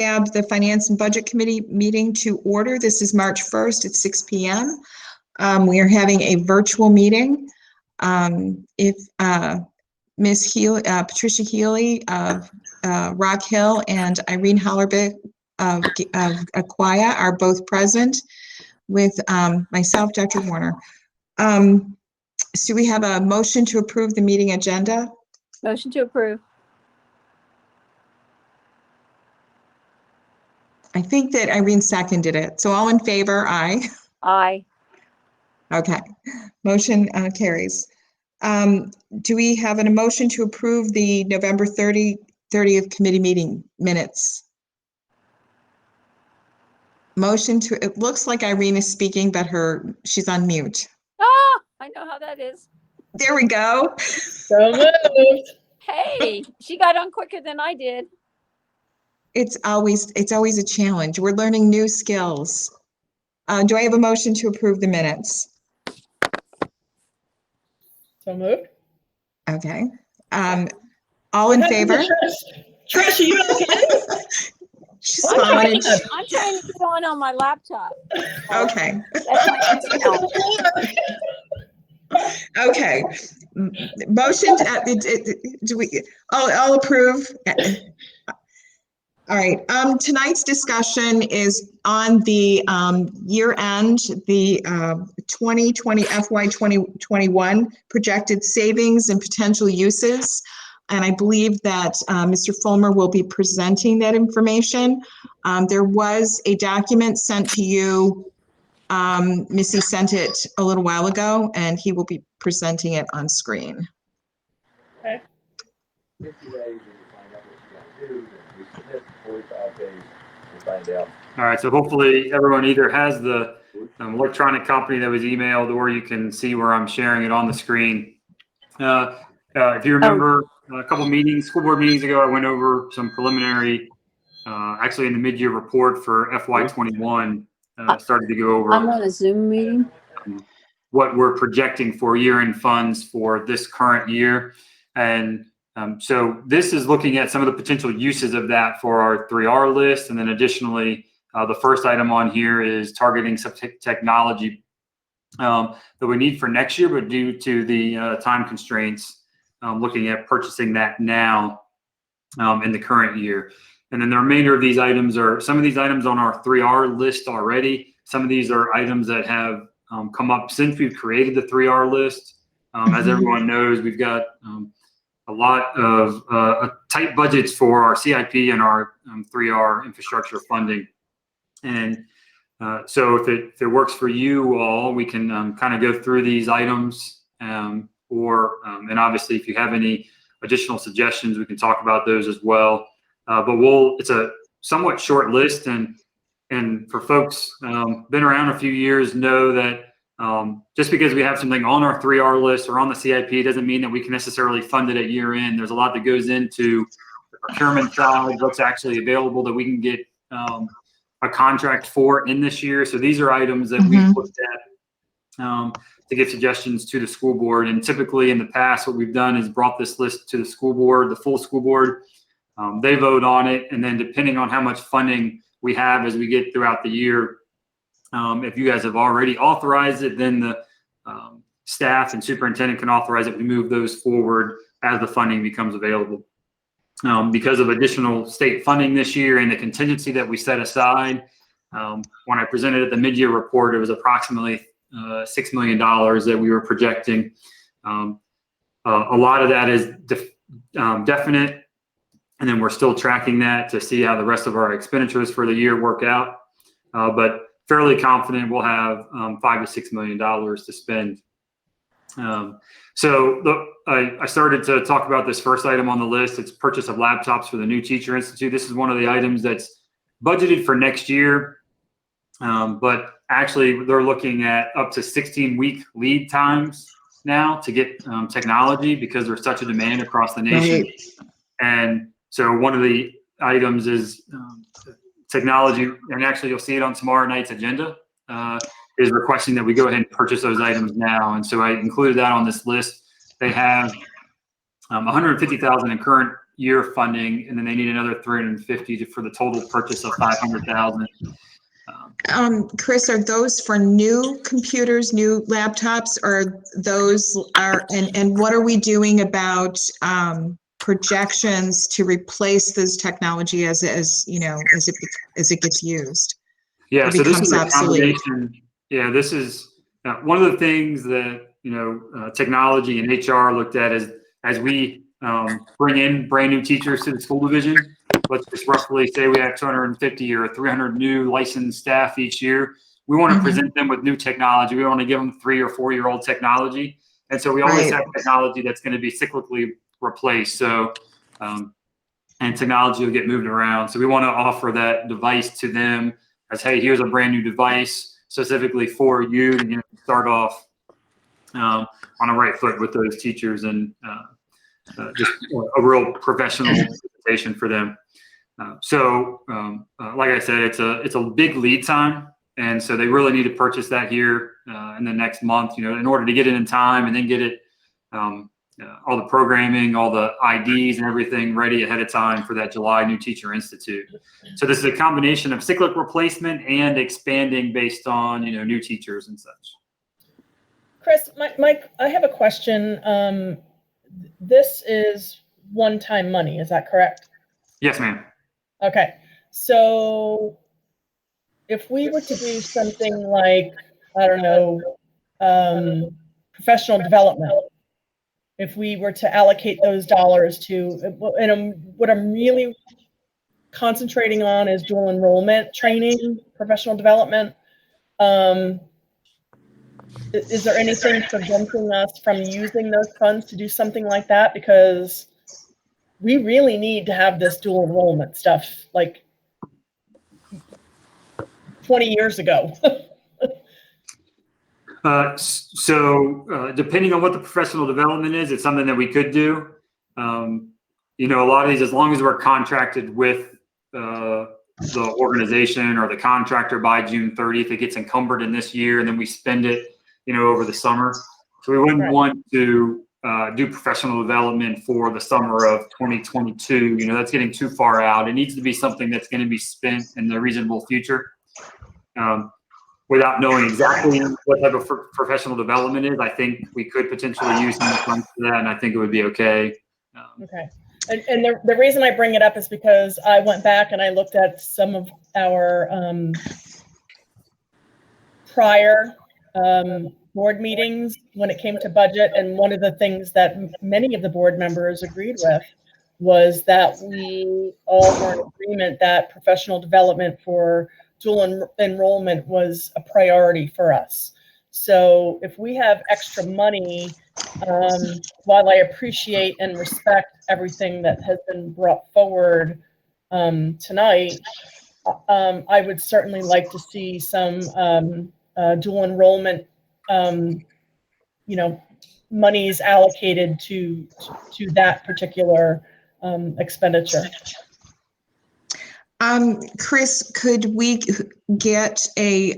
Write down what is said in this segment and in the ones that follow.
The Finance and Budget Committee meeting to order. This is March 1st at 6 p.m. We are having a virtual meeting. If Ms. Healy, Patricia Healy of Rock Hill and Irene Hollerbeck of Aquia are both present with myself, Dr. Warner. So we have a motion to approve the meeting agenda. Motion to approve. I think that Irene seconded it. So all in favor, aye. Aye. Okay, motion carries. Do we have a motion to approve the November 30th committee meeting minutes? Motion to, it looks like Irene is speaking, but she's on mute. Ah, I know how that is. There we go. So moved. Hey, she got on quicker than I did. It's always a challenge. We're learning new skills. Do I have a motion to approve the minutes? So moved. Okay. All in favor? Trish, are you okay? I'm trying to get on my laptop. Okay. That's my email. Okay. Motion. I'll approve. All right. Tonight's discussion is on the year end, the 2020 FY 2021 projected savings and potential uses. And I believe that Mr. Fulmer will be presenting that information. There was a document sent to you. Missy sent it a little while ago, and he will be presenting it on screen. Okay. All right, so hopefully everyone either has the electronic copy that was emailed, or you can see where I'm sharing it on the screen. If you remember a couple meetings, school board meetings ago, I went over some preliminary, actually in the mid-year report for FY21, started to go over. I'm on a Zoom meeting. What we're projecting for year-end funds for this current year. And so this is looking at some of the potential uses of that for our 3R list. And then additionally, the first item on here is targeting some technology that we need for next year, but due to the time constraints, looking at purchasing that now in the current year. And then the remainder of these items are some of these items on our 3R list already. Some of these are items that have come up since we've created the 3R list. As everyone knows, we've got a lot of tight budgets for our CIP and our 3R infrastructure funding. And so if it works for you all, we can kind of go through these items, and obviously if you have any additional suggestions, we can talk about those as well. But it's a somewhat short list, and for folks been around a few years know that just because we have something on our 3R list or on the CIP doesn't mean that we can necessarily fund it at year end. There's a lot that goes into the procurement side, what's actually available that we can get a contract for in this year. So these are items that we've looked at to give suggestions to the school board. And typically in the past, what we've done is brought this list to the school board, the full school board. They vote on it. And then depending on how much funding we have as we get throughout the year, if you guys have already authorized it, then the staff and superintendent can authorize it. We move those forward as the funding becomes available. Because of additional state funding this year and the contingency that we set aside, when I presented at the mid-year report, it was approximately $6 million that we were projecting. A lot of that is definite, and then we're still tracking that to see how the rest of our expenditures for the year work out. But fairly confident we'll have $5 to $6 million to spend. I started to talk about this first item on the list. It's purchase of laptops for the new Teacher Institute. This is one of the items that's budgeted for next year, but actually they're looking at up to 16-week lead times now to get technology because there's such a demand across the nation. Right. And so one of the items is technology, and actually you'll see it on tomorrow night's agenda, is requesting that we go ahead and purchase those items now. And so I included that on this list. They have $150,000 in current year funding, and then they need another 350 for the total purchase of 500,000. Chris, are those for new computers, new laptops, or those are, and what are we doing about projections to replace this technology as it gets used? Yeah, It so this becomes is a obsolete. combination. Yeah, this is one of the things that technology and HR looked at as we bring in brand new teachers to the school division. Let's just roughly say we have 250 or 300 new licensed staff each year. We want to present them with new technology. We want to give them 3 or 4 year old technology, and so we always have technology that's going to be cyclically replaced. So, and technology will get moved around. So we want to offer that device to them as, hey, here's a brand new device specifically for you to start off on a right foot with those teachers, and just a real professional presentation for them. Like I said, it's a big lead time, and so they really need to purchase that here in the next month, in order to get it in time and then get it all the programming, all the IDs and everything ready ahead of time for that July New Teacher Institute. So this is a combination of cyclic replacement and expanding based on new teachers and such. Chris, Mike, I have a question. This is one-time money, is that correct? Yes, ma'am. Okay, so if we were to do something like, I don't know, professional development, if we were to allocate those dollars to, and what I'm really concentrating on is dual enrollment training, professional development. Is there anything preventing us from using those funds to do something like that? Because we really need to have this dual enrollment stuff like 20 years ago. Depending on what the professional development is, it's something that we could do. A lot of these, as long as we're contracted with the organization or the contractor by June 30th, it gets encumbered in this year, and then we spend it, over the summer. So we wouldn't want to do professional development for the summer of 2022. That's getting too far out. It needs to be something that's going to be spent in the reasonable future. Without knowing exactly what type of professional development is, I think we could potentially use some funds for that, and I think it would be okay. Okay. And the reason I bring it up is because I went back and I looked at some of our prior board meetings when it came to budget, and one of the things that many of the board members agreed with was that we all were in agreement that professional development for dual enrollment was a priority for us. So if we have extra money, while I appreciate and respect everything that has been brought forward tonight, I would certainly like to see some dual enrollment, monies allocated to that particular expenditure. Chris, could we get a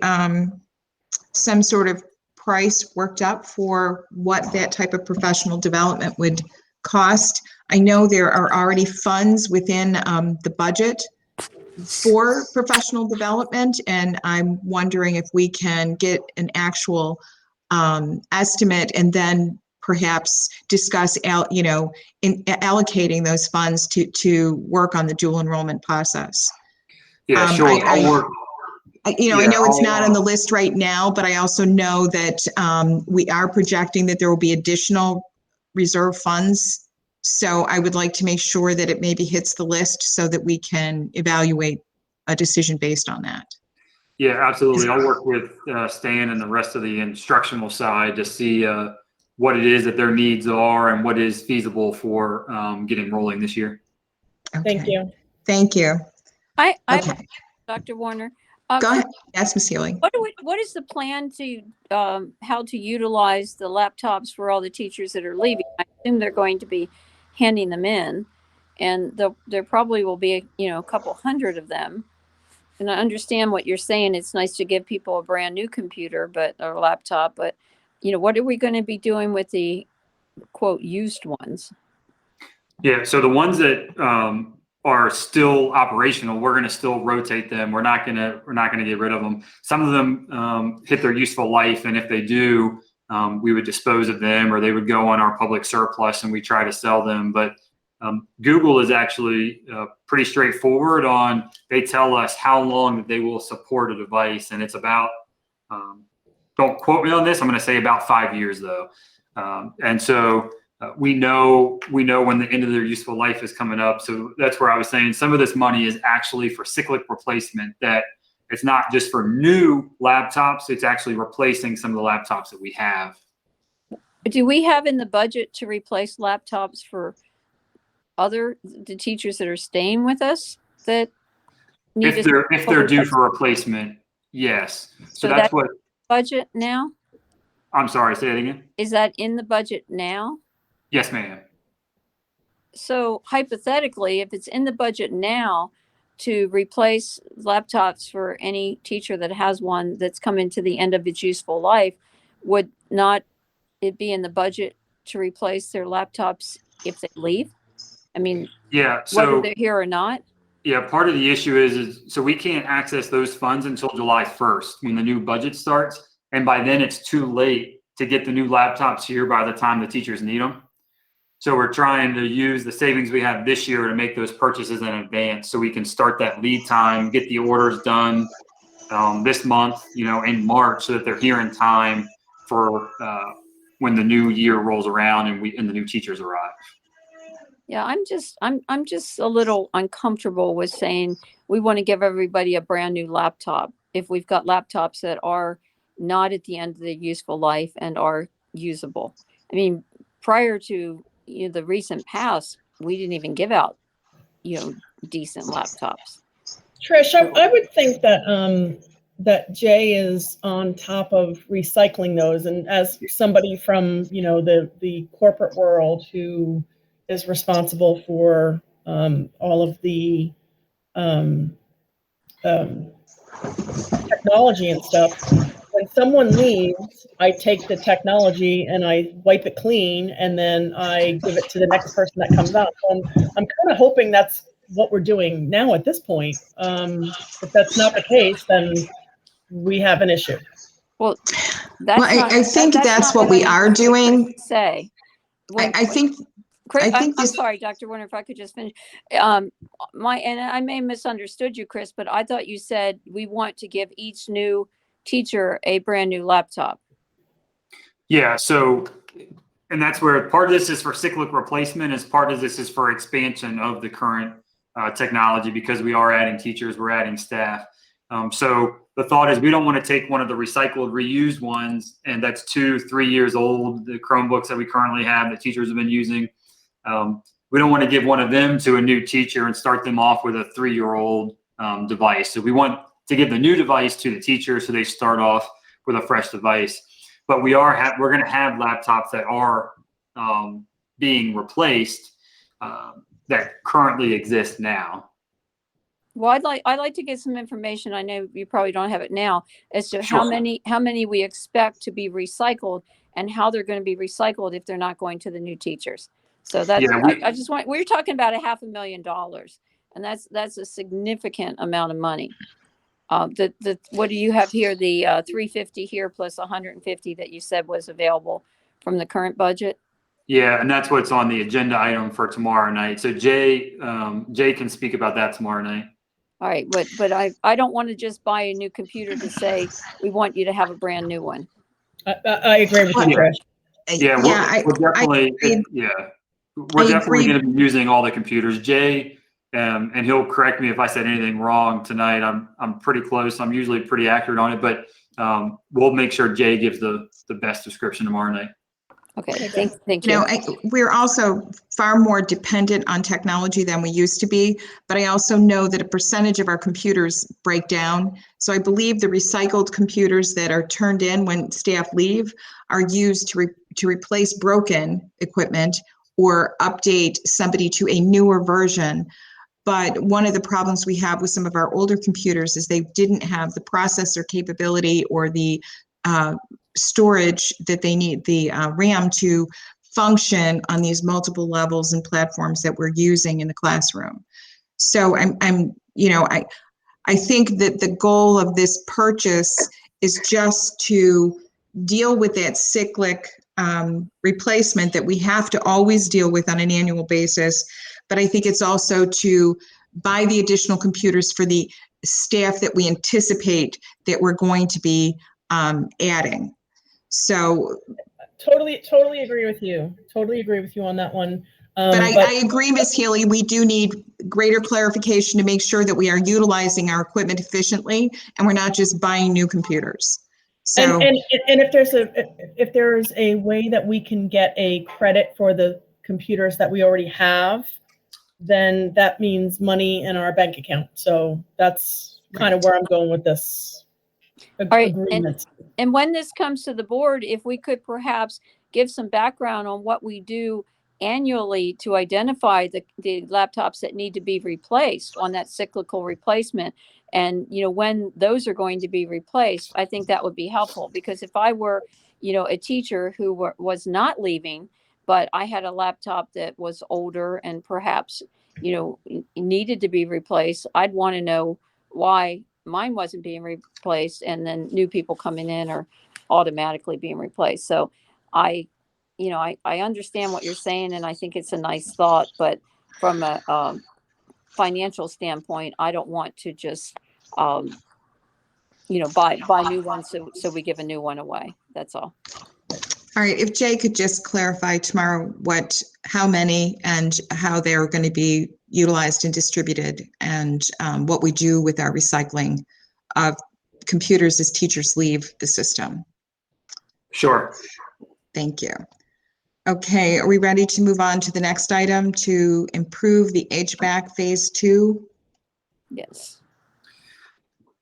some sort of price worked up for what that type of professional development would cost? I know there are already funds within the budget for professional development, and I'm wondering if we can get an actual estimate and then perhaps discuss in allocating those funds to work on the dual enrollment process. Yeah, sure. I'll work. I know it's not on the list right now, but I also know that we are projecting that there will be additional reserve funds. So I would like to make sure that it maybe hits the list so that we can evaluate a decision based on that. Yeah, absolutely. I'll work with Stan and the rest of the instructional side to see what it is that their needs are and what is feasible for getting rolling this year. Okay. Thank you. Thank you. Okay. Dr. Warner. Go ahead. Yes, Ms. Healy. What is the plan to how to utilize the laptops for all the teachers that are leaving? I assume they're going to be handing them in, and there probably will be a couple hundred of them. And I understand what you're saying. It's nice to give people a brand new computer, or laptop, but what are we going to be doing with the quote used ones? Yeah, so the ones that are still operational, we're going to still rotate them. We're not going to get rid of them. Some of them hit their useful life, and if they do, we would dispose of them, or they would go on our public surplus, and we try to sell them. But Google is actually pretty straightforward on. They tell us how long that they will support a device, and it's about. Don't quote me on this. I'm going to say about 5 years though, and so. We know when the end of their useful life is coming up. So that's where I was saying some of this money is actually for cyclic replacement, that it's not just for new laptops, it's actually replacing some of the laptops that we have. Do we have in the budget to replace laptops for the teachers that are staying with us that need If they're due for replacement, yes. So that's what budget now? I'm sorry, say that again. Is that in the budget now? Yes, ma'am. So hypothetically, if it's in the budget now to replace laptops for any teacher that has one that's coming to the end of its useful life, would not it be in the budget to replace their laptops if they leave? I mean, yeah. Whether So they're here or not? yeah, part of the issue is so we can't access those funds until July 1st when the new budget starts. And by then it's too late to get the new laptops here by the time the teachers need them. So we're trying to use the savings we have this year to make those purchases in advance so we can start that lead time, get the orders done this month, in March, so that they're here in time for when the new year rolls around and the new teachers arrive. Yeah, I'm just a little uncomfortable with saying we want to give everybody a brand new laptop if we've got laptops that are not at the end of the useful life and are usable. I mean, prior to the recent past, we didn't even give out, decent laptops. Trish, I would think that that Jay is on top of recycling those, and as somebody from the corporate world who is responsible for all of the technology and stuff. When someone leaves, I take the technology and I wipe it clean, and then I give it to the next person that comes up. And I'm kind of hoping that's what we're doing now at this point. If that's not the case, then we have an issue. Well, I think that's what we are doing. I think I'm sorry, Dr. Warner, if I could just finish. And I may have misunderstood you, Chris, but I thought you said we want to give each new teacher a brand new laptop. Yeah. So, and that's where part of this is for cyclic replacement, as part of this is for expansion of the current technology, because we are adding teachers, we're adding staff. So the thought is we don't want to take one of the recycled, reused ones, and that's 2-3 years old, the Chromebooks that we currently have that teachers have been using. We don't want to give one of them to a new teacher and start them off with a 3-year-old device. So we want to give the new device to the teacher so they start off with a fresh device. But we're going to have laptops that are being replaced that currently exist now. Well, I'd like to get some information. I know you probably don't have it now, as to Sure. how many we expect to be recycled and how they're going to be recycled if they're not going to the new teachers. So that's we're talking about $500,000, and that's a significant amount of money. What do you have here? The 350 here plus 150 that you said was available from the current budget. Yeah, and that's what's on the agenda item for tomorrow night. So Jay can speak about that tomorrow night. All right, but I don't want to just buy a new computer to say we want you to have a brand new one. I agree with you, Trish. We're definitely going to be using all the computers. Jay, and he'll correct me if I said anything wrong tonight. I'm pretty close. I'm usually pretty accurate on it, but we'll make sure Jay gives the best description tomorrow night. Okay, thank you. We're also far more dependent on technology than we used to be, but I also know that a percentage of our computers break down. So I believe the recycled computers that are turned in when staff leave are used to replace broken equipment or update somebody to a newer version. But one of the problems we have with some of our older computers is they didn't have the processor capability or the storage that they need, the RAM to function on these multiple levels and platforms that we're using in the classroom. So I think that the goal of this purchase is just to deal with that cyclic replacement that we have to always deal with on an annual basis. But I think it's also to buy the additional computers for the staff that we anticipate that we're going to be adding. So Totally agree with you. Totally agree with you on that one. But I agree, Ms. Healy, we do need greater clarification to make sure that we are utilizing our equipment efficiently and we're not just buying new computers. So, and if there's a way that we can get a credit for the computers that we already have, then that means money in our bank account. So that's kind of where I'm going with this agreement. And when this comes to the board, if we could perhaps give some background on what we do annually to identify the laptops that need to be replaced on that cyclical replacement, and when those are going to be replaced, I think that would be helpful. Because if I were a teacher who was not leaving, but I had a laptop that was older and perhaps needed to be replaced, I'd want to know why mine wasn't being replaced, and then new people coming in are automatically being replaced. So I understand what you're saying, and I think it's a nice thought, but from a financial standpoint, I don't want to just buy new ones so we give a new one away. That's all. All right, if Jay could just clarify tomorrow how many and how they're going to be utilized and distributed, and what we do with our recycling of computers as teachers leave the system. Sure. Thank you. Okay, are we ready to move on to the next item to improve the HVAC phase 2? Yes.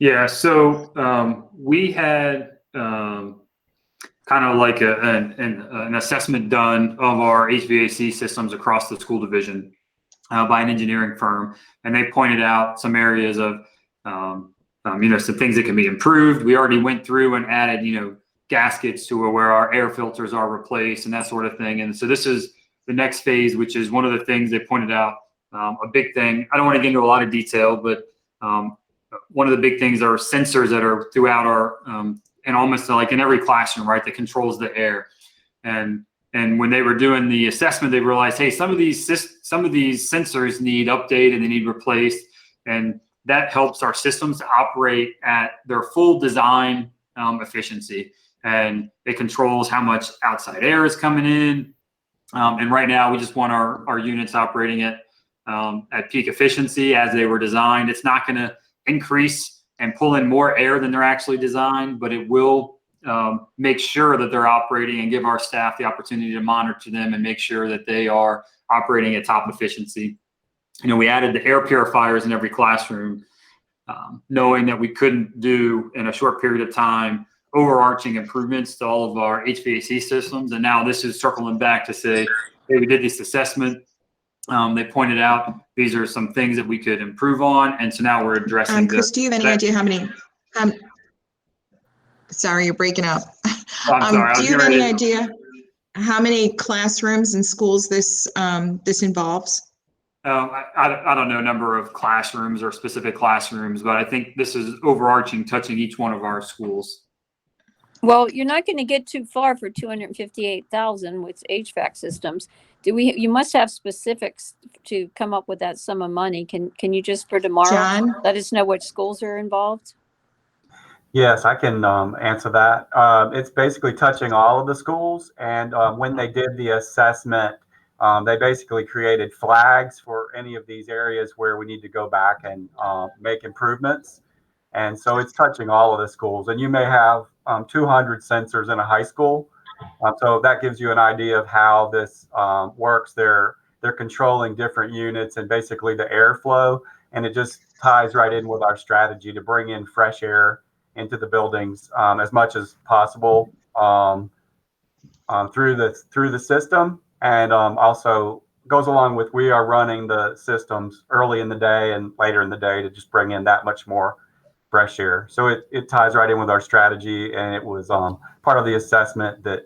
Yeah, so we had kind of like an assessment done of our HVAC systems across the school division by an engineering firm, and they pointed out some areas of some things that can be improved. We already went through and added gaskets to where our air filters are replaced and that sort of thing. And so this is the next phase, which is one of the things they pointed out. A big thing, I don't want to get into a lot of detail, but one of the big things are sensors that are throughout our, and almost like in every classroom, right, that controls the air. And when they were doing the assessment, they realized, hey, some of these sensors need updated, they need replaced, and that helps our systems to operate at their full design efficiency. And it controls how much outside air is coming in. And right now, we just want our units operating at peak efficiency as they were designed. It's not going to increase and pull in more air than they're actually designed, but it will make sure that they're operating and give our staff the opportunity to monitor them and make sure that they are operating at top efficiency. We added the air purifiers in every classroom, knowing that we couldn't do in a short period of time overarching improvements to all of our HVAC systems. And now this is circling back to say, hey, we did this assessment. They pointed out these are some things that we could improve on. And so now we're addressing Chris, do you have any idea how many, sorry, you're breaking up. I'm sorry, do you have any idea how many classrooms and schools this involves? I don't know number of classrooms or specific classrooms, but I think this is overarching, touching each one of our schools. Well, you're not going to get too far for $258,000 with HVAC systems. You must have specifics to come up with that sum of money. Can you just for tomorrow John? let us know which schools are involved? Yes, I can answer that. It's basically touching all of the schools. And when they did the assessment, they basically created flags for any of these areas where we need to go back and make improvements. And so it's touching all of the schools. And you may have 200 sensors in a high school. So that gives you an idea of how this works. They're controlling different units and basically the airflow. And it just ties right in with our strategy to bring in fresh air into the buildings as much as possible through the system. And also goes along with, we are running the systems early in the day and later in the day to just bring in that much more fresh air. So it ties right in with our strategy, and it was part of the assessment that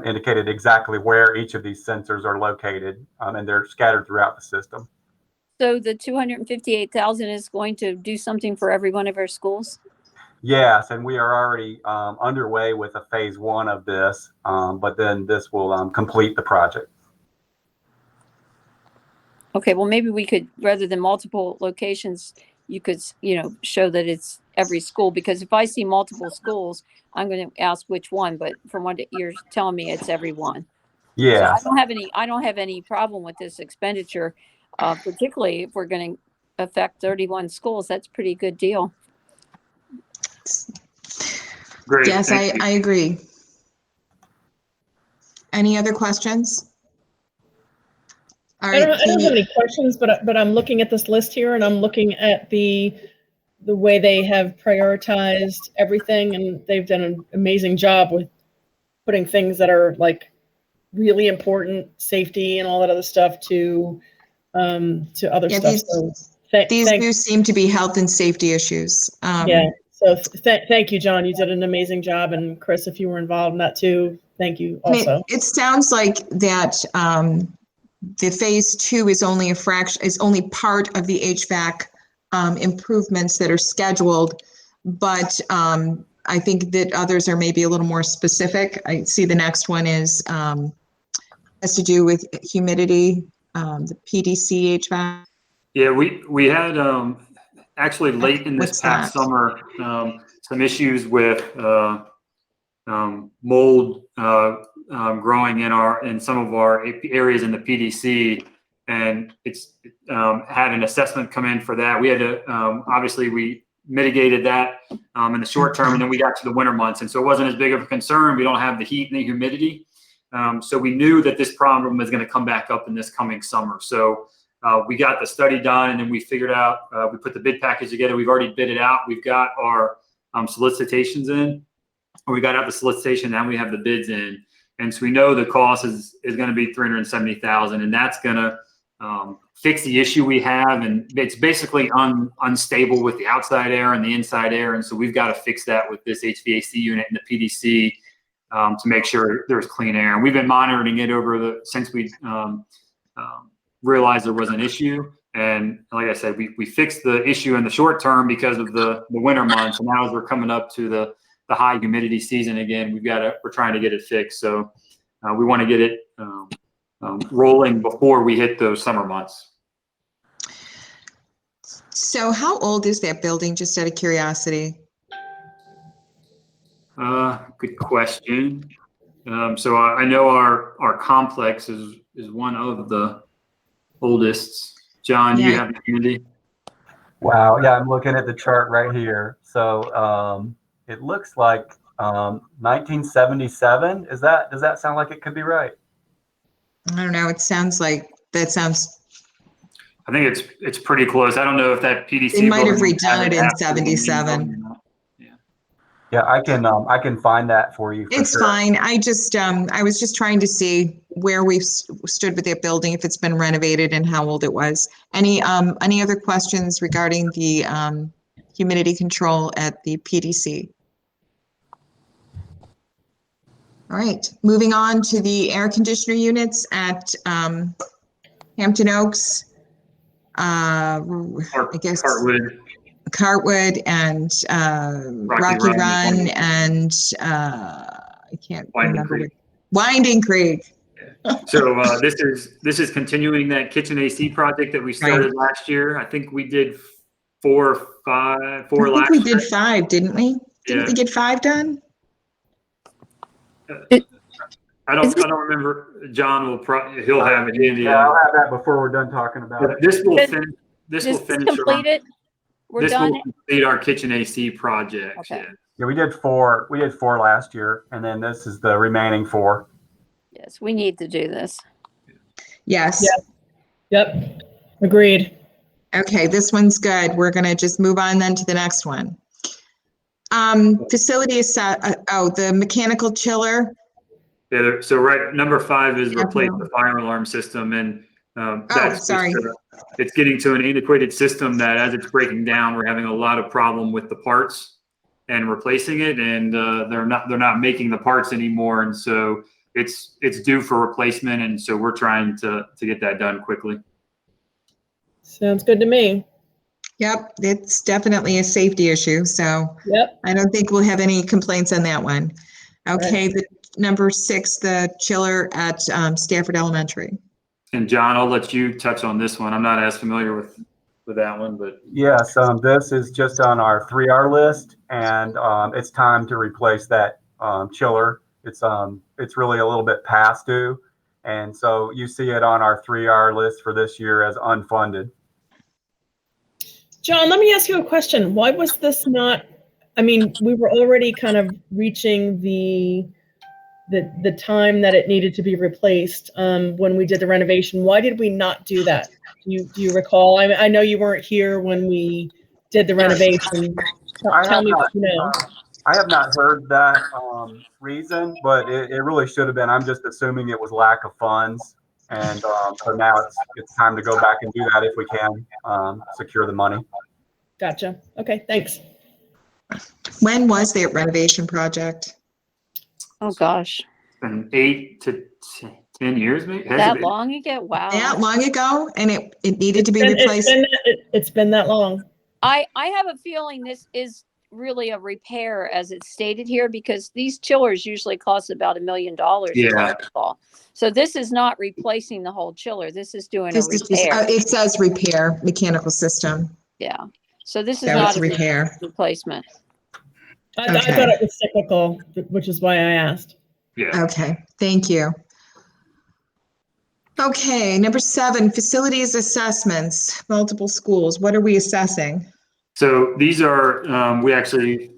indicated exactly where each of these sensors are located, and they're scattered throughout the system. So the 258,000 is going to do something for every one of our schools? Yes, and we are already underway with a phase 1 of this, but then this will complete the project. Okay, well, maybe we could, rather than multiple locations, you could, show that it's every school, because if I see multiple schools, I'm going to ask which one, but from what you're telling me, it's every one. So Yeah. I don't have any problem with this expenditure, particularly if we're going to affect 31 schools. That's a pretty good deal. Great. Yes, Thank you. I agree. Any other questions? All I right, don't have any questions, but I'm looking at this list here, and I'm looking at the way they have prioritized everything, and they've done an amazing job with putting things that are like really important, safety and all that other stuff, to other Yeah, stuff. these do seem to be health and safety issues. Yeah. So thank you, John. You did an amazing job, and Chris, if you were involved in that too, thank you also. It sounds like that the phase 2 is only only part of the HVAC improvements that are scheduled, but I think that others are maybe a little more specific. I see the next one is has to do with humidity, the PDC HVAC. Yeah, we had actually late in this What's past that? summer some issues with mold growing in some of our areas in the PDC, and it's had an assessment come in for that. We had to obviously we mitigated that in the short term, and then we got to the winter months, and so it wasn't as big of a concern. We don't have the heat and the humidity, so we knew that this problem was going to come back up in this coming summer. So we got the study done, and then we figured out, we put the bid package together. We've already bid it out. We've got our solicitations in. We got out the solicitation, and we have the bids in. And so we know the cost is going to be $370,000, and that's going to fix the issue we have. And it's basically unstable with the outside air and the inside air. And so we've got to fix that with this HVAC unit and the PDC to make sure there's clean air. And we've been monitoring it since we realized there was an issue. And like I said, we fixed the issue in the short term because of the winter months. And now as we're coming up to the high humidity season again, we're trying to get it fixed. So we want to get it rolling before we hit those summer months. So how old is that building, just out of curiosity? Good question. So I know our complex is one of the oldest. John, do you have the community? Wow. Yeah, I'm looking at the chart right here. So it looks like 1977. Does that sound like it could be right? I don't know. It sounds like that sounds. I think it's pretty close. I don't know if that PDC. They might have redone it in 77. Yeah, I can find that for you. It's fine. I was just trying to see where we stood with that building, if it's been renovated and how old it was. Any other questions regarding the humidity control at the PDC? All right, moving on to the air conditioner units at Hampton Oaks. I guess Cartwood and Rocky Run and I can't remember. Winding Creek. So this is continuing that kitchen AC project that we started last year. I think we did four last year. I think we did 5, didn't we? Didn't we get 5 done? I don't remember. John he'll have it handy. Yeah, I'll have that before we're done talking about it. This will finish. This will complete it. We're done. Will complete our kitchen AC project. Okay. Yeah, we did 4. We did 4 last year, and then this is the remaining 4. Yes, we need to do this. Yes. Yep. Agreed. Okay, this one's good. We're gonna just move on then to the next one. Facility is the mechanical chiller. Yeah. So number 5 is replace the fire alarm system, and it's getting to an antiquated system that as it's breaking down, we're having a lot of problem with the parts. and replacing it, and they're not making the parts anymore, and so it's due for replacement, and so we're trying to get that done quickly. Sounds good to me. Yep, it's definitely a safety issue, so Yep. I don't think we'll have any complaints on that one. Okay, Right. the number 6, the chiller at Stafford Elementary. And John, I'll let you touch on this one. I'm not as familiar with that one, but Yes, this is just on our 3R list, and it's time to replace that chiller. It's really a little bit past due, and so you see it on our 3R list for this year as unfunded. John, let me ask you a question. Why was this not, I mean, we were already kind of reaching the time that it needed to be replaced when we did the renovation. Why did we not do that? Do you recall? I know you weren't here when we did the renovation. Tell me what you know. I have not heard that reason, but it really should have been. I'm just assuming it was lack of funds. And so now it's time to go back and do that if we can secure the money. Gotcha. Okay, thanks. When was that renovation project? Oh, gosh. it's been 8 to 10 years, maybe. Has it That been? long ago? Wow. That long ago, and it needed to be It's replaced? it's been that long. I have a feeling this is really a repair as it's stated here, because these chillers usually cost about $1 million. Yeah. So this is not replacing the whole chiller. This is doing a This is just, repair. it says repair, mechanical system. Yeah. So this is So not it's a repair. replacement. I Okay. thought it was cyclical, which is why I asked. Yeah. Okay, thank you. Okay, number 7, facilities assessments, multiple schools. What are we assessing? So these are, we actually,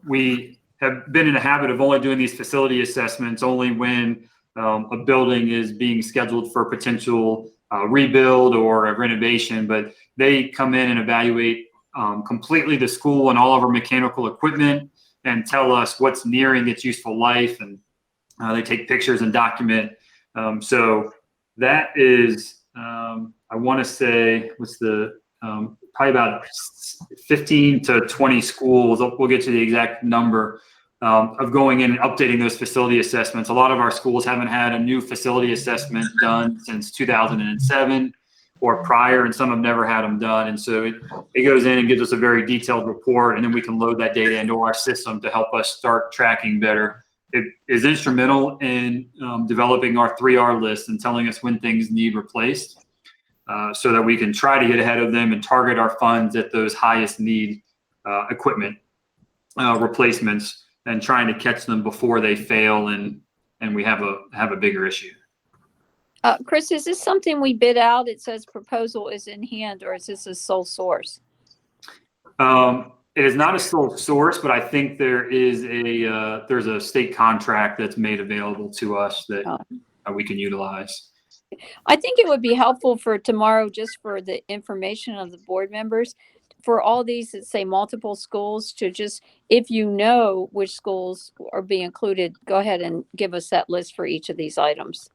we have been in the habit of only doing these facility assessments only when a building is being scheduled for potential rebuild or a renovation, but they come in and evaluate completely the school and all of our mechanical equipment and tell us what's nearing its useful life, and they take pictures and document. So that is, I want to say, what's the, probably about 15 to 20 schools. We'll get to the exact number of going in and updating those facility assessments. A lot of our schools haven't had a new facility assessment done since 2007 or prior, and some have never had them done. And so it goes in and gives us a very detailed report, and then we can load that data into our system to help us start tracking better. It is instrumental in developing our 3R list and telling us when things need replaced, so that we can try to get ahead of them and target our funds at those highest need equipment replacements, and trying to catch them before they fail and we have a bigger issue. Chris, is this something we bid out? It says proposal is in hand, or is this a sole source? It is not a sole source, but I think there is there's a state contract that's made available to us that we can utilize. I think it would be helpful for tomorrow, just for the information of the board members, for all these that say multiple schools, to just, if you know which schools are being included, go ahead and give us that list for each of these items.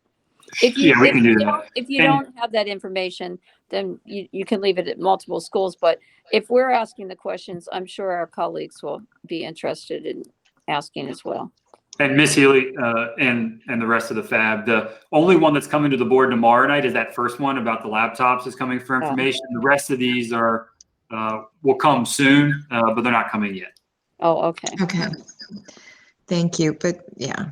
If you, Yeah, we can do that. if you don't have that information, then you can leave it at multiple schools. But if we're asking the questions, I'm sure our colleagues will be interested in asking as well. And Miss Healy and the rest of the FAB, the only one that's coming to the board tomorrow night is that first one about the laptops is coming for information. The rest of these are will come soon, but they're not coming yet. Oh, okay. Okay, thank you, but yeah.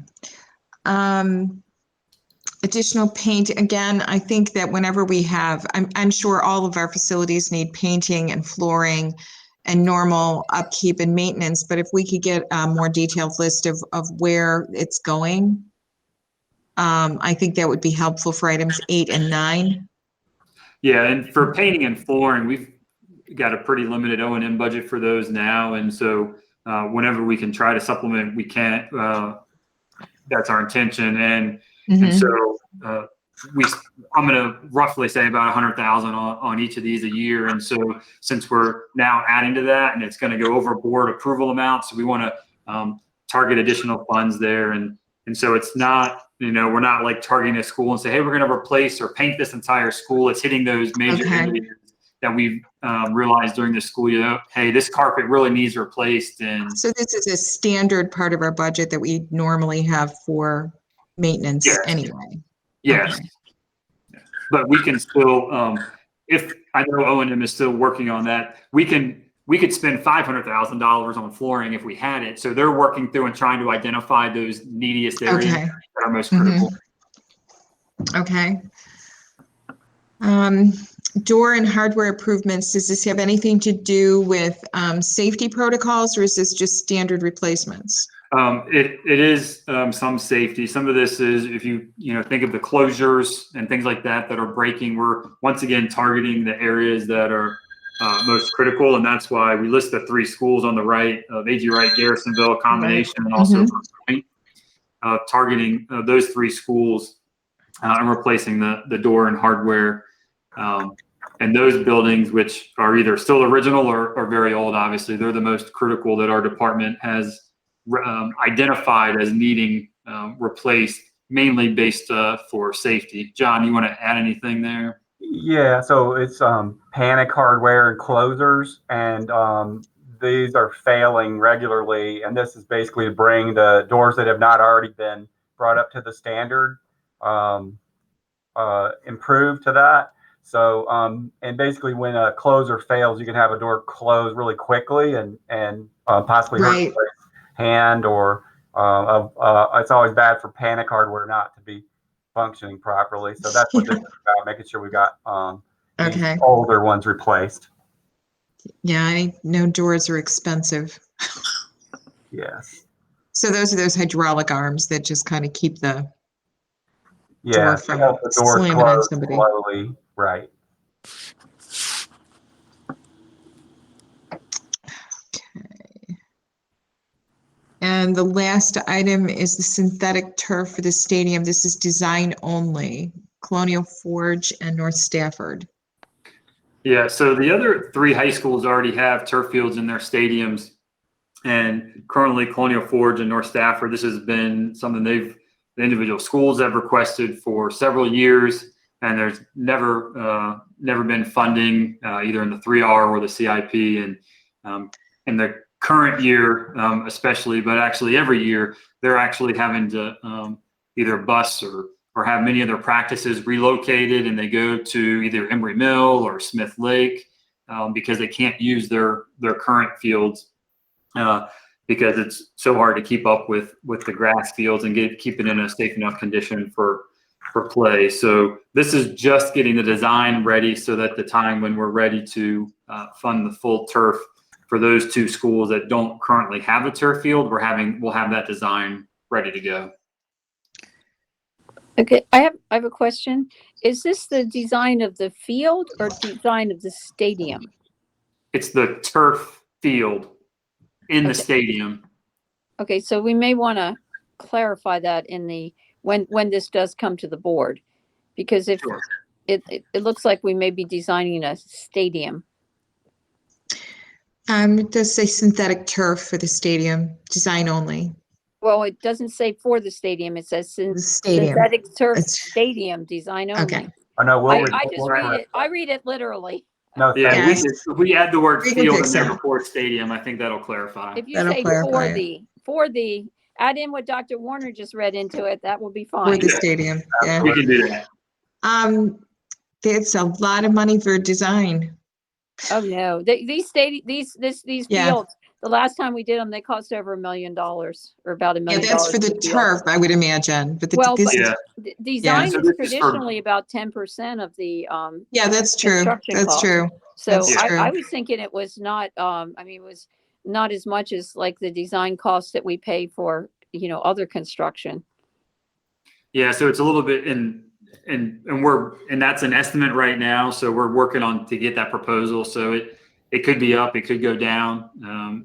Additional paint, again, I think that whenever we have, I'm sure all of our facilities need painting and flooring and normal upkeep and maintenance, but if we could get a more detailed list of where it's going, I think that would be helpful for items 8 and 9. Yeah, and for painting and flooring, we've got a pretty limited O&M budget for those now, and so whenever we can try to supplement, we can. That's our intention, and so I'm going to roughly say about 100,000 on each of these a year. And so since we're now adding to that, and it's going to go over board approval amounts, so we want to target additional funds there. And so it's not, we're not like targeting a school and say, hey, we're going to replace or paint this entire school. It's hitting those major areas that we've realized during the school year, hey, this carpet really needs replaced. And So this is a standard part of our budget that we normally have for maintenance Yes. anyway. yes, Okay. but we can still, if I know O&M is still working on that, we could spend $500,000 on flooring if we had it. So they're working through and trying to identify those neediest areas Okay. that are most Mhm. critical. Okay. Door and hardware improvements, does this have anything to do with safety protocols, or is this just standard replacements? It is some safety. Some of this is if you think of the closures and things like that that are breaking. We're once again targeting the areas that are most critical, and that's why we list the 3 schools on the right of A.G. Wright, Garrisonville combination, and also Point, targeting those 3 schools and replacing the door and hardware. And those buildings, which are either still original or very old, obviously, they're the most critical that our department has identified as needing replaced, mainly based for safety. John, you want to add anything there? Yeah, so it's panic hardware and closers, and these are failing regularly. And this is basically to bring the doors that have not already been brought up to the standard, improved to that. So, and basically when a closer fails, you can have a door close really quickly and possibly hurt Right. somebody's hand, or it's always bad for panic hardware not to be functioning properly. So that's what this is about, making sure we got these Okay. older ones replaced. Yeah, I know doors are expensive. Yes. So those are those hydraulic arms that just kind of keep the Yeah, door to from help the doors slamming on close somebody. slowly. Right. Okay. And the last item is the synthetic turf for the stadium. This is design only, Colonial Forge and North Stafford. Yeah, so the other 3 high schools already have turf fields in their stadiums, and currently Colonial Forge and North Stafford, this has been something the individual schools have requested for several years, and there's never been funding either in the 3R or the CIP, and in the current year especially, but actually every year they're actually having to either bus or have many of their practices relocated, and they go to either Embry Mill or Smith Lake because they can't use their current fields because it's so hard to keep up with the grass fields and keep it in a safe enough condition for play. So this is just getting the design ready so that the time when we're ready to fund the full turf for those 2 schools that don't currently have a turf field, we'll have that design ready to go. Okay, I have a question. Is this the design of the field or design of the stadium? It's the turf field in the Okay. stadium. Okay, so we may want to clarify that in the when this does come to the board, because if Sure. it looks like we may be designing a stadium. It does say synthetic turf for the stadium, design only. Well, it doesn't say for the stadium. It says The stadium. synthetic turf It's- stadium design only. Okay. Oh, no, we'll I just read it. I read it literally. No, Yeah, thank Yes. if we add the word We can field fix in there that. before stadium, I think that'll clarify. If you That'll say clarify it. for the add in what Dr. Warner just read into it, that will be For fine. the stadium, yeah. We can do that. It's a lot of money for design. Oh no, these Yeah. fields. The last time we did them, they cost over $1 million, or about $1 Yeah, million. that's for the a field. turf, I would imagine, but Well, this but is, Yeah. Design So is this is for- traditionally about 10% of the yeah, that's true. construction That's cost. true. So That's I true. was thinking it was not. It was not as much as like the design costs that we pay for other construction. Yeah, so it's a little bit and that's an estimate right now. So we're working on to get that proposal. So it could be up, it could go down.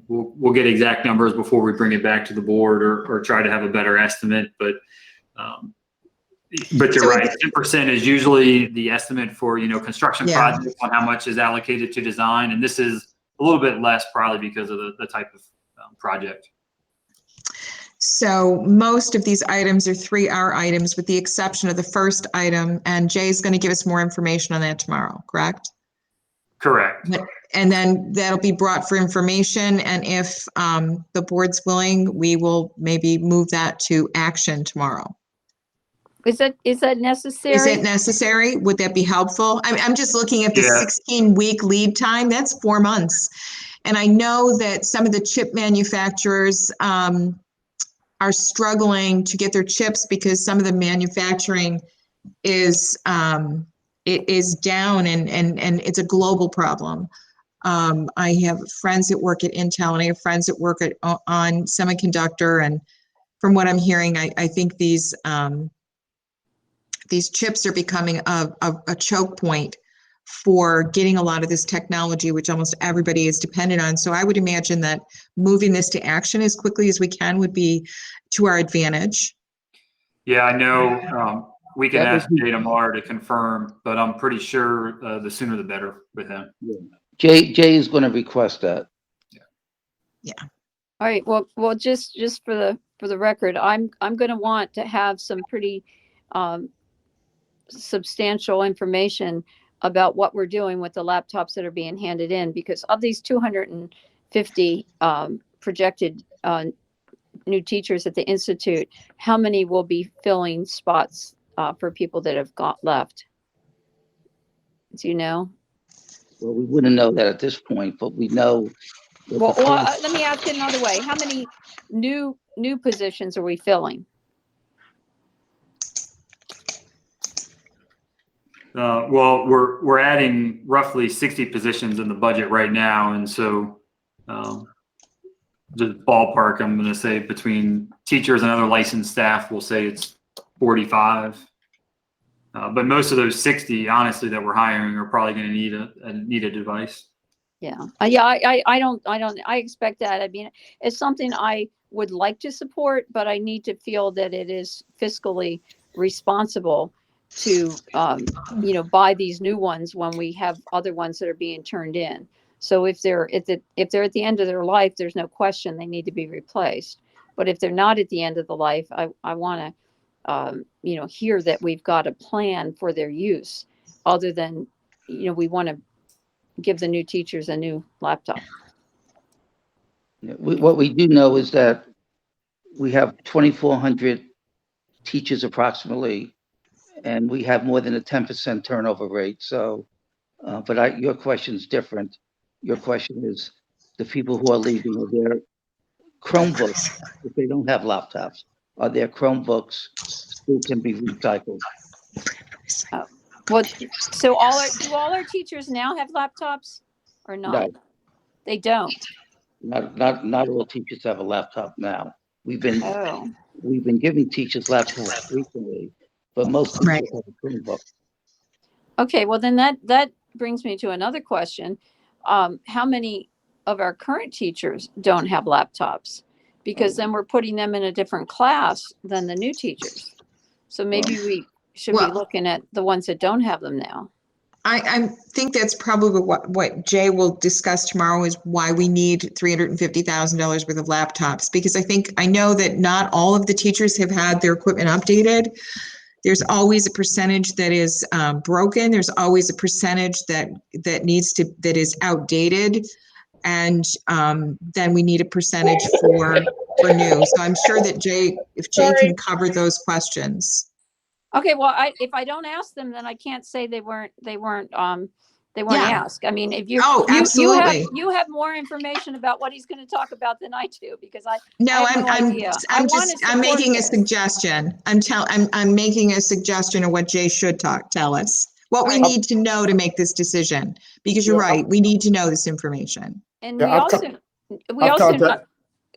We'll get exact numbers before we bring it back to the board or try to have a better estimate. But you're So right. 10% is usually the estimate for construction Yeah. projects on how much is allocated to design, and this is a little bit less probably because of the type of project. So most of these items are 3R items with the exception of the first item, and Jay's going to give us more information on that tomorrow, correct? Correct. And then that'll be brought for information. And if the board's willing, we will maybe move that to action tomorrow. Is that Is necessary? it necessary? Would that be helpful? I'm just looking at the Yeah. 16-week lead time. That's 4 months. And I know that some of the chip manufacturers are struggling to get their chips because some of the manufacturing is it is down and it's a global problem. I have friends that work at Intel and I have friends that work on semiconductor, and from what I'm hearing, I think these chips are becoming a choke point for getting a lot of this technology, which almost everybody is dependent on. So I would imagine that moving this to action as quickly as we can would be to our advantage. Yeah, I know. We can ask Jay tomorrow to confirm, but I'm pretty sure the sooner the better with him. Yeah. Jay is going to request that. Yeah. All right. Well, just for the record, I'm going to want to have some pretty substantial information about what we're doing with the laptops that are being handed in, because of these 250 projected new teachers at the Institute, how many will be filling spots for people that have left? Do you know? Well, we wouldn't know that at this point, but we know. Well, let me ask it another way. How many new positions are we filling? Well, we're adding roughly 60 positions in the budget right now, and so the ballpark, I'm going to say between teachers and other licensed staff, we'll say it's 45. But most of those 60, honestly, that we're hiring are probably going to need a device. Yeah. I expect that. I mean, it's something I would like to support, but I need to feel that it is fiscally responsible to, buy these new ones when we have other ones that are being turned in. So if they're at the end of their life, there's no question they need to be replaced. But if they're not at the end of the life, I want to, hear that we've got a plan for their use, other than, we want to give the new teachers a new laptop. What we do know is that we have 2,400 teachers approximately, and we have more than a 10% turnover rate. So, but your question is different. Your question is the people who are leaving, are their Chromebooks, if they don't have laptops, are their Chromebooks still can be recycled? Well, so do all our teachers now have laptops or not? No. They don't. Not all teachers have a laptop now. We've been giving teachers laptops recently, but most teachers have a Chromebook. Okay, well then that brings me to another question. How many of our current teachers don't have laptops? Because then we're putting them in a different class than the new teachers. So maybe we should be looking at the ones that don't have them now. I think that's probably what Jay will discuss tomorrow, is why we need $350,000 worth of laptops, because I know that not all of the teachers have had their equipment updated. There's always a percentage that is broken. There's always a percentage that is outdated, and then we need a percentage for new. So I'm sure that if Jay can cover those questions. Okay, well, if I don't ask them, then I can't say they weren't asked. I mean, if absolutely. you have more information about what he's going to talk about than I do, because I have no I'm idea. I'm making a suggestion. I'm making a suggestion of what Jay should tell us. What we need to know to make this decision, because you're right, we need to know this information. And we also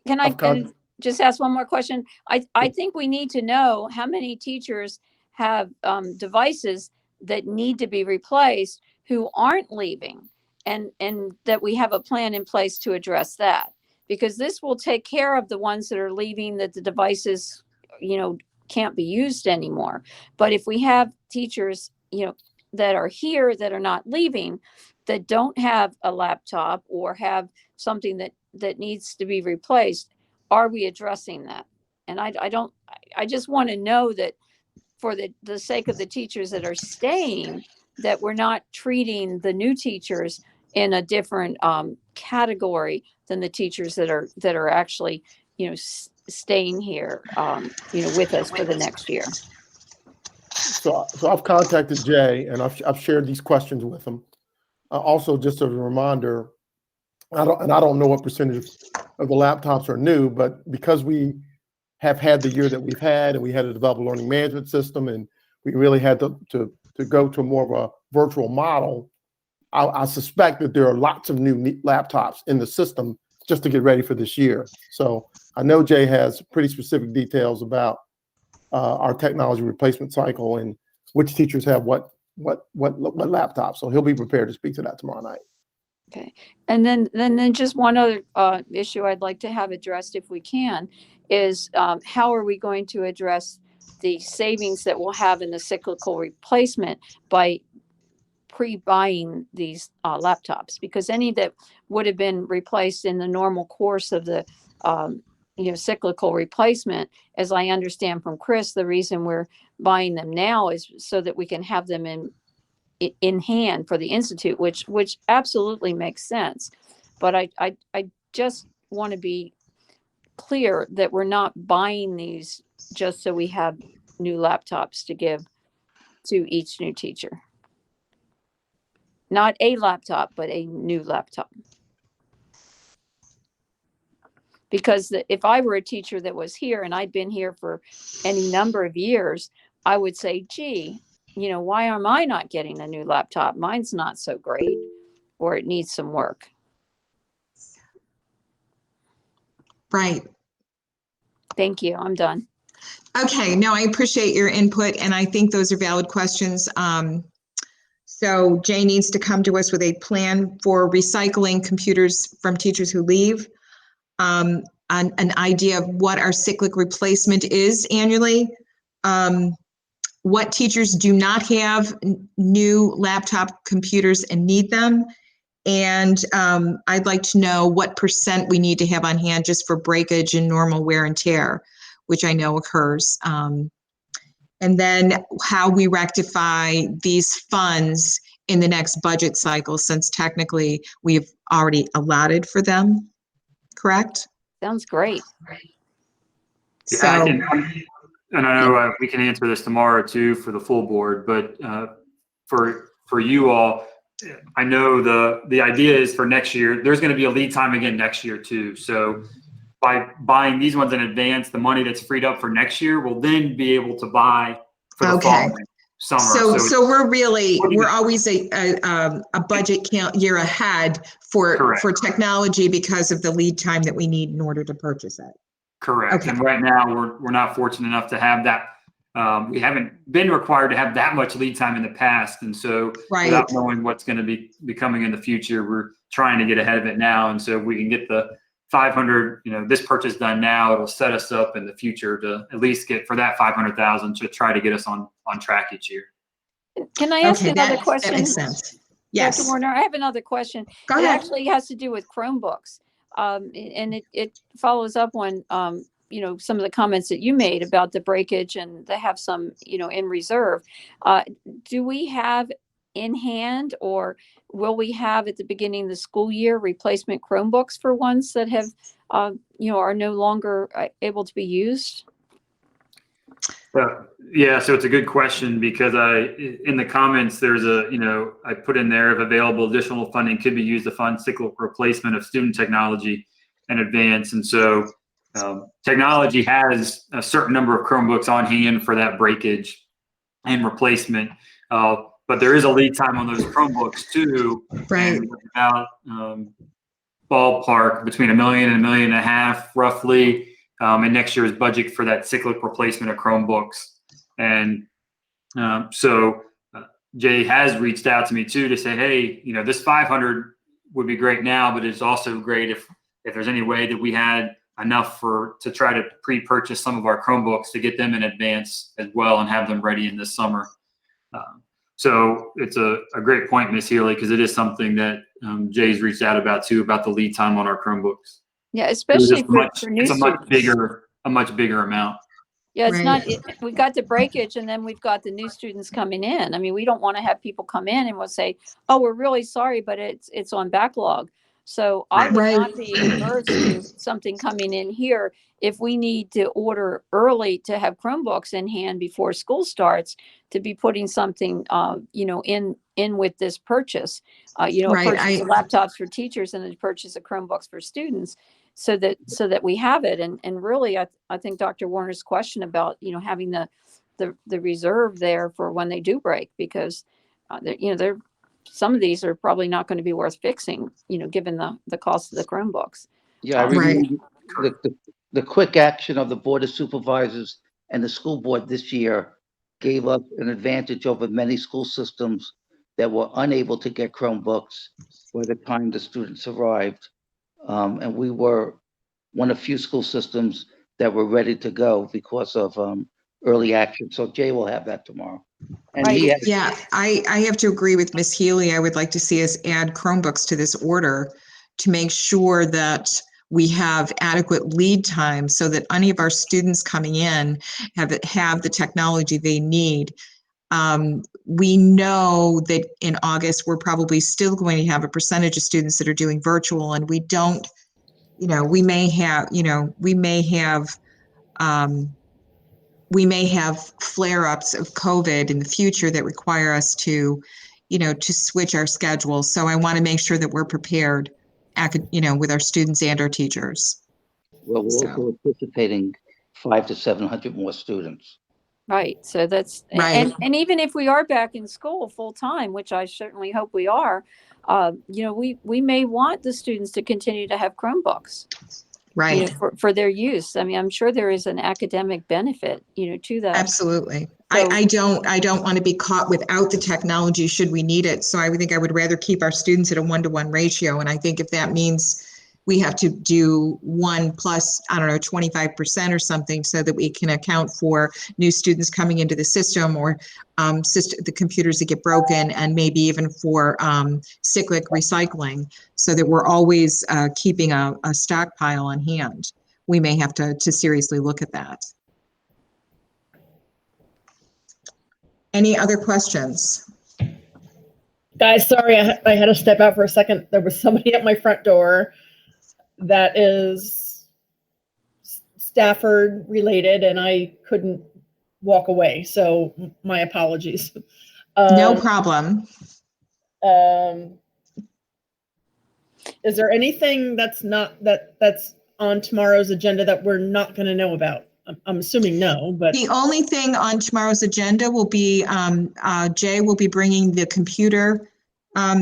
can I just ask one more question? I think we need to know how many teachers have devices that need to be replaced who aren't leaving, and that we have a plan in place to address that, because this will take care of the ones that are leaving, that the devices, can't be used anymore. But if we have teachers, that are here that are not leaving, that don't have a laptop or have something that needs to be replaced, are we addressing that? And I just want to know that for the sake of the teachers that are staying, that we're not treating the new teachers in a different category than the teachers that are actually, staying here, with us for the next year. So I've contacted Jay and I've shared these questions with him. Also, just as a reminder, I don't know what percentage of the laptops are new, but because we have had the year that we've had, and we had to develop a learning management system, and we really had to go to more of a virtual model, I suspect that there are lots of new laptops in the system just to get ready for this year. So I know Jay has pretty specific details about our technology replacement cycle and which teachers have what laptops. So he'll be prepared to speak to that tomorrow night. Okay. And then just one other issue I'd like to have addressed, if we can, is how are we going to address the savings that we'll have in the cyclical replacement by pre-buying these laptops? Because any that would have been replaced in the normal course of the cyclical replacement, as I understand from Chris, the reason we're buying them now is so that we can have them in hand for the Institute, which absolutely makes sense. But I just want to be clear that we're not buying these just so we have new laptops to give to each new teacher. Not a laptop, but a new laptop. Because if I were a teacher that was here and I'd been here for any number of years, I would say, gee, why am I not getting a new laptop? Mine's not so great, or it needs some work. Right. Thank you. I'm done. Okay, no, I appreciate your input, and I think those are valid questions. So Jay needs to come to us with a plan for recycling computers from teachers who leave, an idea of what our cyclic replacement is annually, what teachers do not have new laptop computers and need them, and I'd like to know what % we need to have on hand just for breakage and normal wear and tear, which I know occurs. And then how we rectify these funds in the next budget cycle, since technically we've already allotted for them, correct? Sounds great. Yeah, So, and I know we can answer this tomorrow too for the full board, but for you all, I know the idea is for next year, there's going to be a lead time again next year too. So by buying these ones in advance, the money that's freed up for next year will then be able to buy for the okay. following summer. So we're always a budget count year ahead for technology because of the lead time that we need in order to purchase it. Correct. Okay. And right now we're not fortunate enough to have that. We haven't been required to have that much lead time in the past. And so without knowing what's going to be coming in the future, we're trying to get ahead of it now. And so if we can get the 500, this purchase done now, it'll set us up in the future to at least get for that 500,000 to try to get us on track each year. Can I ask another question? That makes sense. Yes. Dr. Warner, I have another question. Go ahead. It actually has to do with Chromebooks. And it follows up on, some of the comments that you made about the breakage and they have some, in reserve. Do we have in hand, or will we have at the beginning of the school year replacement Chromebooks for ones that have, are no longer able to be used? Yeah, so it's a good question because in the comments, there's I put in there, if available, additional funding could be used to fund cyclical replacement of student technology in advance. And so technology has a certain number of Chromebooks on hand for that breakage and replacement. But there is a lead time on those Chromebooks too. Right. And about ballpark between $1 million and $1.5 million roughly. In next year's budget for that cyclic replacement of Chromebooks. And so Jay has reached out to me too to say, hey, this 500 would be great now, but it's also great if there's any way that we had enough to try to pre-purchase some of our Chromebooks to get them in advance as well and have them ready in this summer. So it's a great point, Ms. Healy, because it is something that Jay's reached out about too, about the lead time on our Chromebooks. Yeah, especially for new it's a students. much bigger amount. Yeah, it's Right. not, we've got the breakage and then we've got the new students coming in. I mean, we don't want to have people come in and we'll say, oh, we're really sorry, but it's on backlog. So I would Right. not be adverse to something coming in here if we need to order early to have Chromebooks in hand before school starts, to be putting something, in with this purchase, a Right, purchase of laptops for teachers and a purchase of Chromebooks for students, so that we have it. And really, I think Dr. Warner's question about, having the reserve there for when they do break, because they're some of these are probably not going to be worth fixing, given the cost of the Chromebooks. Yeah, I Right. remember the quick action of the Board of Supervisors and the school board this year gave us an advantage over many school systems that were unable to get Chromebooks by the time the students arrived. And we were one of few school systems that were ready to go because of early action. So Jay will have that tomorrow. And Right. he has, Yeah, I have to agree with Ms. Healy. I would like to see us add Chromebooks to this order to make sure that we have adequate lead time so that any of our students coming in have the technology they need. We know that in August, we're probably still going to have a percentage of students that are doing virtual, and we don't, we may have flare-ups of COVID in the future that require us to switch our schedule. So I want to make sure that we're prepared, with our students and our teachers. well, we're So. also anticipating 500 to 700 more students. Right. So that's, Right. and even if we are back in school full time, which I certainly hope we are, we may want the students to continue to have Chromebooks, Right. for their use. I mean, I'm sure there is an academic benefit, to that. Absolutely. So- I don't want to be caught without the technology should we need it. So I would think I would rather keep our students at a 1-to-1 ratio. And I think if that means we have to do 1 plus, 25% or something, so that we can account for new students coming into the system, or the computers that get broken, and maybe even for cyclic recycling, so that we're always keeping a stockpile on hand. We may have to seriously look at that. Any other questions? Guys, sorry, I had to step out for a second. There was somebody at my front door that is Stafford related, and I couldn't walk away. So my apologies. No problem. Is there anything that's on tomorrow's agenda that we're not going to know about? I'm assuming no, but The only thing on tomorrow's agenda will be Jay will be bringing the computer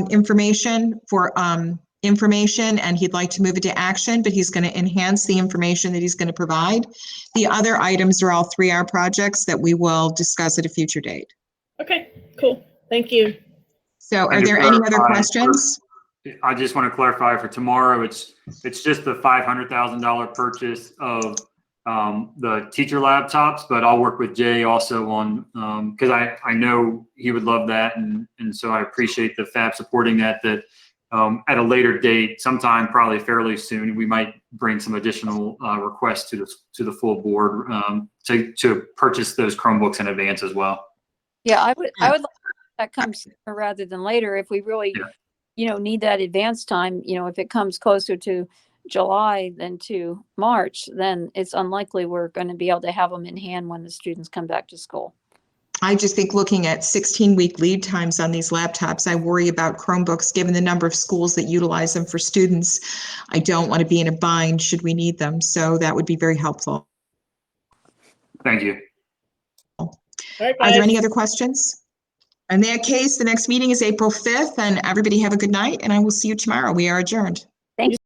information for information, and he'd like to move it to action, but he's going to enhance the information that he's going to provide. The other items are all 3R projects that we will discuss at a future date. okay, cool. Thank you. So are And to there any other clarify, questions? I just want to clarify for tomorrow, it's just the $500,000 purchase of the teacher laptops, but I'll work with Jay also on, because I know he would love that, and so I appreciate the FAB supporting that at a later date, sometime probably fairly soon, we might bring some additional requests to the full board to purchase those Chromebooks in advance as well. Yeah, I would like that comes sooner rather than later if we really, need that advance time. If it comes closer to July than to March, then it's unlikely we're going to be able to have them in hand when the students come back to school. I just think looking at 16-week lead times on these laptops, I worry about Chromebooks, given the number of schools that utilize them for students. I don't want to be in a bind should we need them. So that would be very helpful. Thank you. All right, Are there guys. any other questions? In that case, the next meeting is April 5th, and everybody have a good night, and I will see you tomorrow. We are adjourned.